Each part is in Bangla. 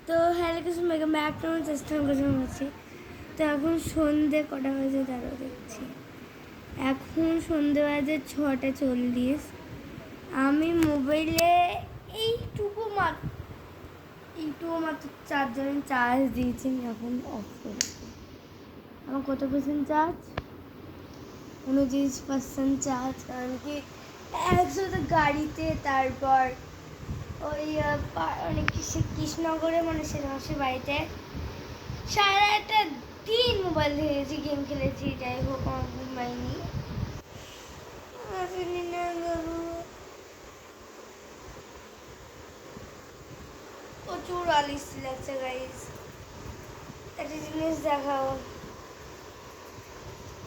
তো হ্যালো কিছু মেগা ব্যাক টু চেষ্টা করছি। তো এখন সন্ধে কটা হয়েছে তারও দেখছি, এখন সন্ধে বাজে 6:40। আমি মোবাইলে এইটুকু মাত্র চার্জারে চার্জ দিয়েছি, এখন অফ করে। আমার কত পার্সেন্ট চার্জ? 29% চার্জ। কারণ কি একসাথে গাড়িতে, তারপর ওই অনেক কৃষ্ণনগরে মানে সে মাসের বাড়িতে সারা একটা দিন মোবাইল দেখেছি, গেম খেলেছি, যাই হোক আমার ঘুমাইনি। প্রচুর আলিস্তি লাগছে গাইস। একটা জিনিস দেখাও,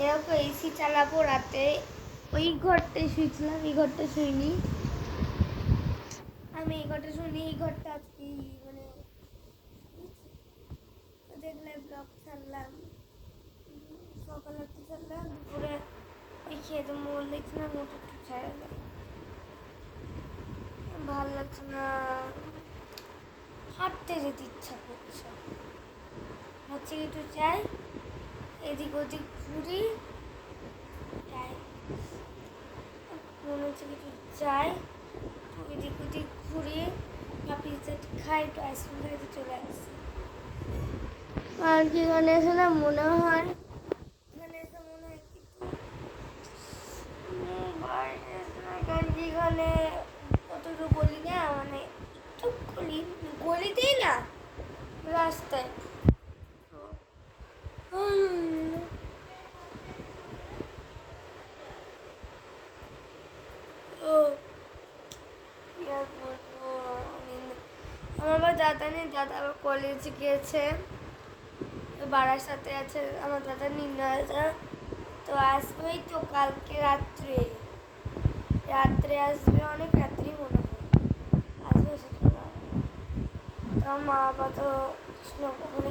এরকম এসি চালাবো রাতে। ওই ঘরটায় শুয়েছিলাম, এই ঘরটা শুইনি আমি, এই ঘরটা শুনি, এই ঘরটা আজকে মানে দেখলে ব্লগ ছাড়লাম, সকালে তো ছাড়লাম, দুপুরে ওই খেয়ে তো মোল দেখছি না, মোট একটু ছাড়লাম, ভালো লাগছে না, হাঁটতে যেতে ইচ্ছা করছে, ভাবছি একটু চাই এদিক ওদিক ঘুরি, মনে হচ্ছে কিছু চাই এদিক ওদিক ঘুরি বা পিৎজা খাই, একটু আইসক্রিম খাইতে চলে আসছি। আর কি এখানে এসে না মনে হয়, এখানে এসে মনে হয় কিছু এখানে কতটুকু গলি না, মানে একটু গলিতেই না, রাস্তায়। আমার আবার দাদা নেই, দাদা আবার কলেজে গিয়েছে, বাড়ার সাথে আছে আমার দাদা নির্ণয়দা। তো আসবেই তো কালকে রাত্রে আসবে, অনেক রাত্রি মনে হয় আসবে সেটা। তো আমার মা বাবা তো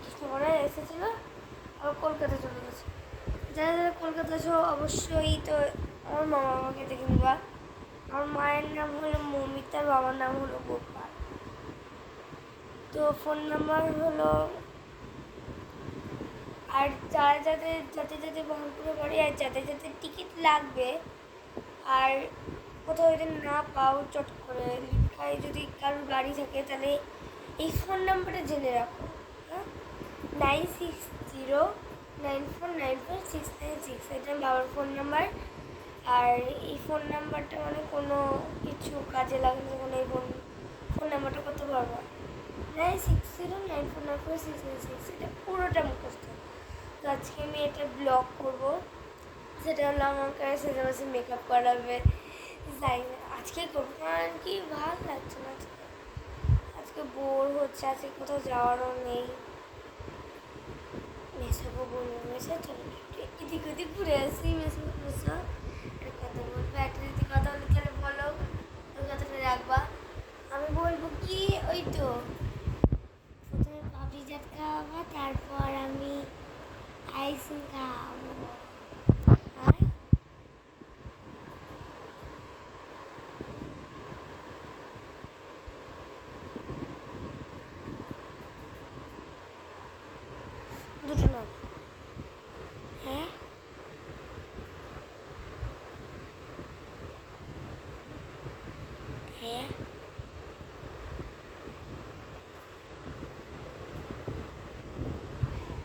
কৃষ্ণগড়ে এসেছিল, আবার কলকাতা চলে গেছে। যারা যারা কলকাতা আছো অবশ্যই তো আমার মামা বাবাকে দেখে নিবা। আমার মায়ের নাম হলো মমিতা, বাবার নাম হলো গোপাল। তো ফোন নাম্বার হলো, আর যারা যাদের বহরমপুরে বাড়ি, আর যাদের টিকিট লাগবে, আর কোথাও যদি না পাও চট করে লিখায়, যদি কারোর গাড়ি থাকে তাহলে এই ফোন নাম্বারটা জেনে রাখো, হ্যাঁ, 9609494696, এটা বাবার ফোন নাম্বার। আর এই ফোন নাম্বারটা মানে কোনো কিছু কাজে লাগলে যখন এই ফোন নাম্বারটা করতে পারবো, 9609494696, এটা পুরোটা মুখস্থ। তো আজকে আমি এটা ব্লগ করবো, সেটা হলো আমাকে সেটা বসে মেকআপ করাবে, যাই না আজকে করবো, কারণ কি ভালো লাগছে না আজকে বোর হচ্ছে, আজকে কোথাও যাওয়ারও নেই। মেশাবো বলবো, মেশা চলো এদিক ওদিক ঘুরে আসি, মেশাবো মেশা একটা কথা বলবো, একটা যদি কথা বলি তাহলে বলো, ওই কথাটা রাখবা। আমি বলবো কি, ওই তো প্রথমে পাপড়ি চাট খাওয়াবো, তারপর আমি আইসক্রিম খাওয়াবো। দুটো না, হ্যাঁ হ্যাঁ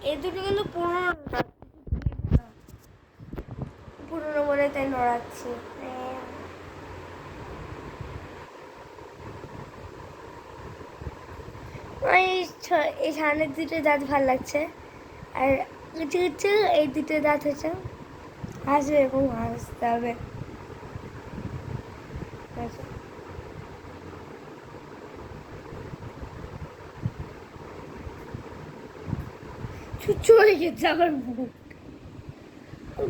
এই দুটো কিন্তু পুরোনো বলে তাই নড়াচ্ছি। এই সামনের দুটো দাঁত ভালো লাগছে, আর কিছু কিছু এই দুটো দাঁত হচ্ছে হাসবে, এরকম হাসতে হবে। চলে গেছে আমার বুক,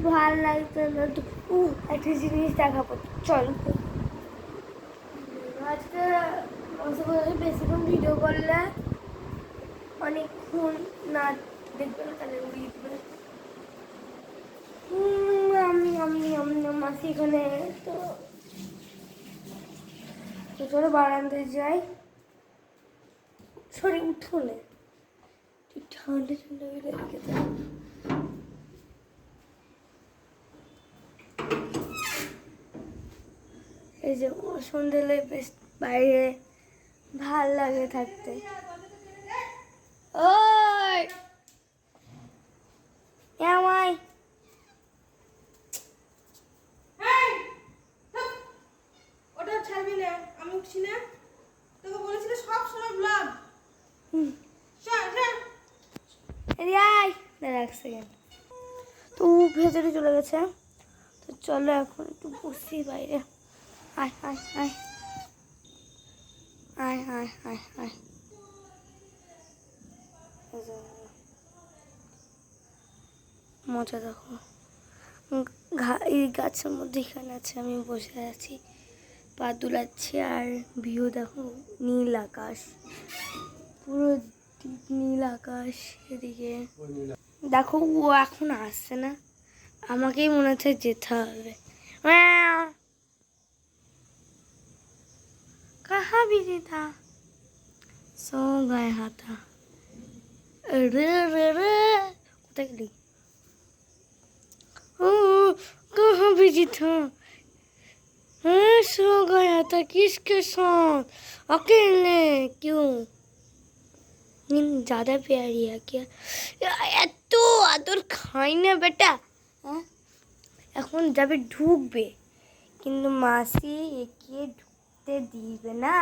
ভাল লাগছে না তো। একটা জিনিস দেখাবো, চল আজকে বেশিক্ষণ ভিডিও করলে অনেকক্ষণ না দেখবে না, তাহলে উড়িয়ে দেবে। আমি মাসি এখানে, তো চলো বারান্দায় যাই, সরি উঠোনে ঠান্ডা ঠান্ডা হয়ে রেখে দেয়। এই যে সন্ধ্যেলে বেশ বাইরে ভাল লাগে থাকতে। ওই আমায় ওটা ছাড়বি না, আমি উঠছি না, তোকে বলেছিল সব সময় ব্লগ। এক সেকেন্ড তো ভেতরে চলে গেছে। তো চলো এখন একটু বসি বাইরে। আয় আয় আয় আয় আয় আয় আয় মজা দেখো, এই গাছের মধ্যে এখানে আছে, আমি বসে আছি, পা দুলাচ্ছি, আর ভিউ দেখো নীল আকাশ, পুরো নীল আকাশ। এদিকে দেখো ও এখন আসছে না, আমাকেই মনে হচ্ছে যেতে হবে। कहाँ बिजी था, सो गया था। रे रे रे कोথায় গেলি? ओ कहाँ बिजी था, सो गया था किसके साथ, अकेले क्यों? नींद ज़्यादा प्यारी है क्या? এত আদর খাই না বেটা। হ্যাঁ এখন যাবে ঢুকবে, কিন্তু মাসি একে ঢুকতে দিবে না।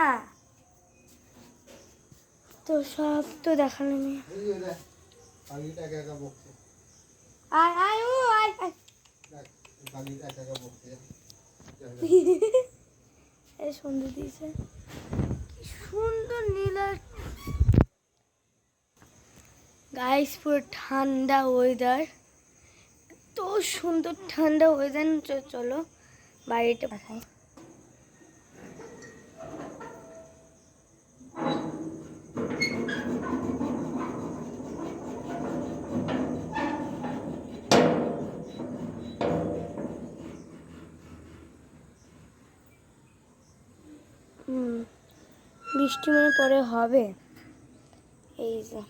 তো সব তো দেখালাম। আয় আয় ও আয় আয় এই সুন্দর দিয়েছে, কি সুন্দর নীলা গাইস, পুরো ঠান্ডা ওয়েদার, তো সুন্দর ঠান্ডা ওয়েদার। চলো বাইরেটা দেখাই। বৃষ্টি মনে পরে হবে। এই যে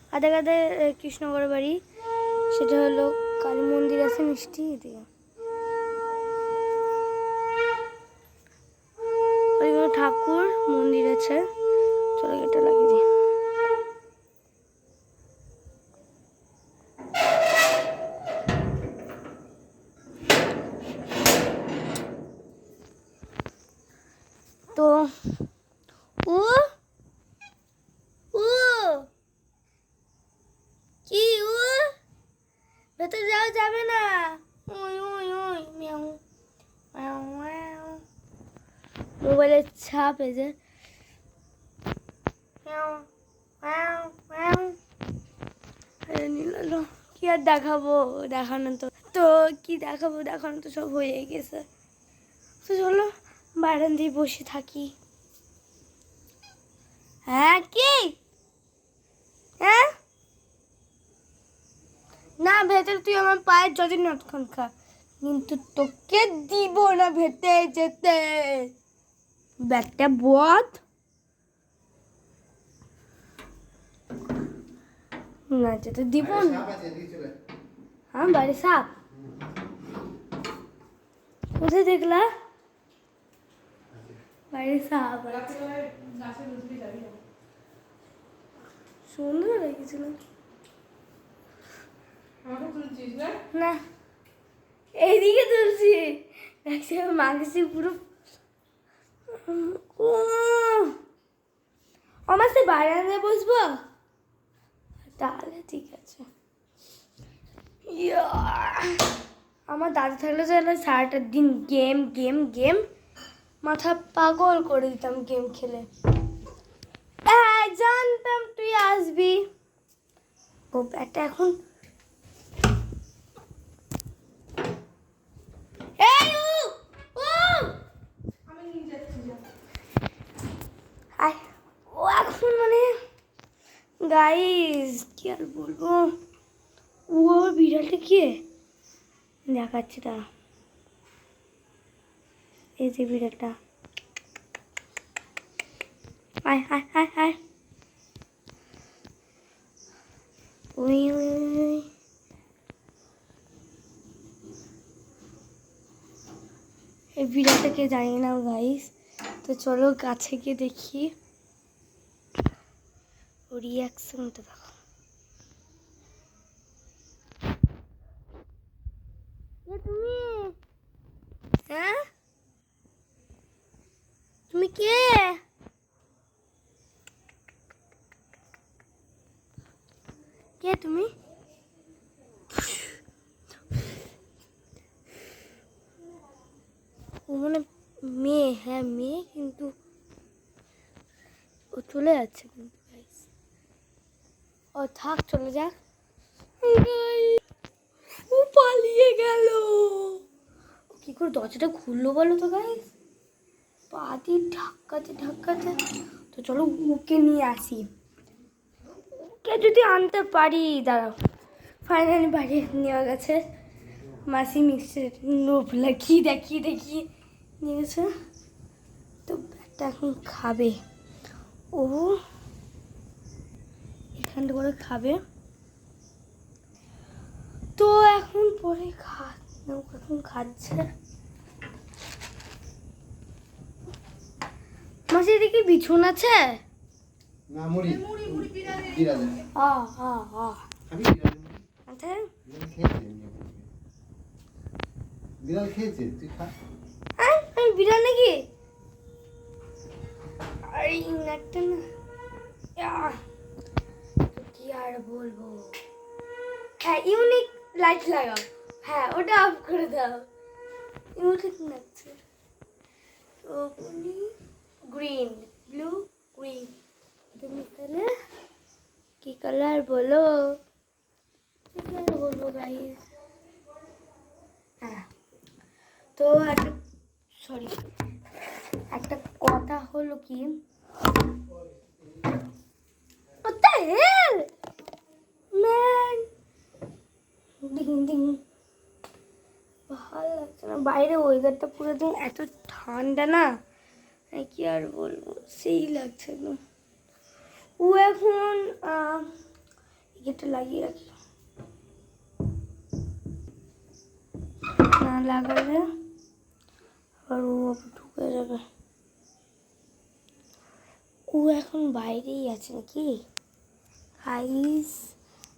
কাদা কাদা কৃষ্ণগড় বাড়ি, সেটা হলো কালী মন্দির আছে মিষ্টি এদিকে, ওইখানে ঠাকুর মন্দির আছে। চলো এটা লাগিয়ে দিই। তো ও ও কি ও ভেতরে যাওয়া যাবে না। ওই ওই ওই মিয়াও মিয়াও মিয়াও, মোবাইলের ছাপ এই যে মিয়াও মিয়াও মিয়াও। নীলালো কি আর দেখাবো, দেখানো তো তো কি দেখাবো, দেখানো তো সব হয়ে গেছে। তো চলো বারান্দায় বসে থাকি। হ্যাঁ কি হ্যাঁ না, ভেতরে তুই আমার পায়ের যদি নতক্ষণ খা, কিন্তু তোকে দিব না ভেতরে যেতে, ব্যাগটা বদ না যেতে দিব না। হ্যাঁ বাড়ি সাপ কোথায় দেখলা? বাড়ি সাপ সুন্দর লেগেছিল না, এইদিকে তুলছি মাগছি পুরো। আমার সে বারান্দায় বসবো, তাহলে ঠিক আছে। আমার দাদা থাকলে তো সারাটা দিন গেম গেম গেম, মাথা পাগল করে দিতাম গেম খেলে। জানতাম তুই আসবি। ও ব্যাটা এখন ও এখন মানে গাইস কি আর বলবো, ও বিড়ালটা কি দেখাচ্ছে তা, এই যে বিড়ালটা। আয় আয় আয় আয় ওই ওই ওই, ওই। এই ভিডিওটাকে জানি না গাইস, তো চলো কাছে গিয়ে দেখি। ও রিয়াকশনটা দেখো। কে তুমি? হ্যাঁ, তুমি কে? কে তুমি? ও মানে মেয়ে, হ্যাঁ মেয়ে, কিন্তু ও চলে যাচ্ছে কিন্তু guys। ও থাক, চলে যাক। ও পালিয়ে গেল। ও কি করে দরজাটা খুললো বলো তো গাইস? পা দিয়ে ধাক্কাতে ধাক্কাতে। তো চলো ওকে নিয়ে আসি। ওকে যদি আনতে পারি, দাঁড়াও। ফাইনালি বাড়ি নেওয়া গেছে। মাসি মিক্সের লোভ লাগিয়ে দেখিয়ে নিয়ে গেছে। তো ব্যাগটা এখন খাবে ও, এখানটা করে খাবে। তো এখন পরে এখন খাচ্ছে। মাসি এদিকে বিছুন আছে? না মুড়ি মুড়ি মুড়ি বিড়ালে বিড়ালে খাবি বিড়ালে মুড়ি? আচ্ছা, বিড়াল খেয়েছে এমনি মুড়ি। বিড়াল খেয়েছে তুই খা। আমি বিড়াল নাকি? আরে একটা না, তো কি আর বলবো। হ্যাঁ ইউনিক লাইট লাগাও, হ্যাঁ ওটা অফ করে দাও। ইউনিক লাগছে। তো গ্রিন, ব্লু, গ্রিন। তুমি তাহলে কি কালার বলো? কি কালার বলবো গাইস? হ্যাঁ, তো একটা সরি, একটা কথা হলো কি, What the hell? Man! Ding ding. ভালো লাগছে না, বাইরে ওয়েদারটা পুরো দিন এত ঠান্ডা না, কি আর বলবো, সেই লাগছে একদম। ও এখন এটা লাগিয়ে রাখি, না লাগালে আর ও ঢুকে যাবে। ও এখন বাইরেই আছে নাকি গাইস?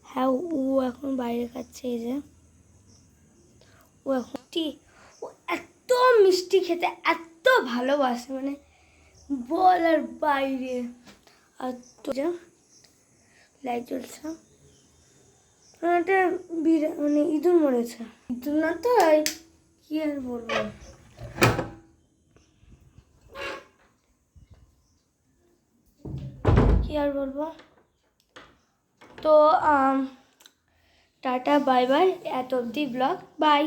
হ্যাঁ ও এখন বাইরে খাচ্ছে। এই যে ও এখন ও এত মিষ্টি খেতে এত ভালোবাসে, মানে বলার বাইরে। আর তো যা লাইট জ্বলছে, একটা মানে ইঁদুর মরেছে। ইঁদুর না তো, কি আর বলবো। কি আর বলবো। তো টাটা বাই বাই, এত অবধি ব্লগ, বাই।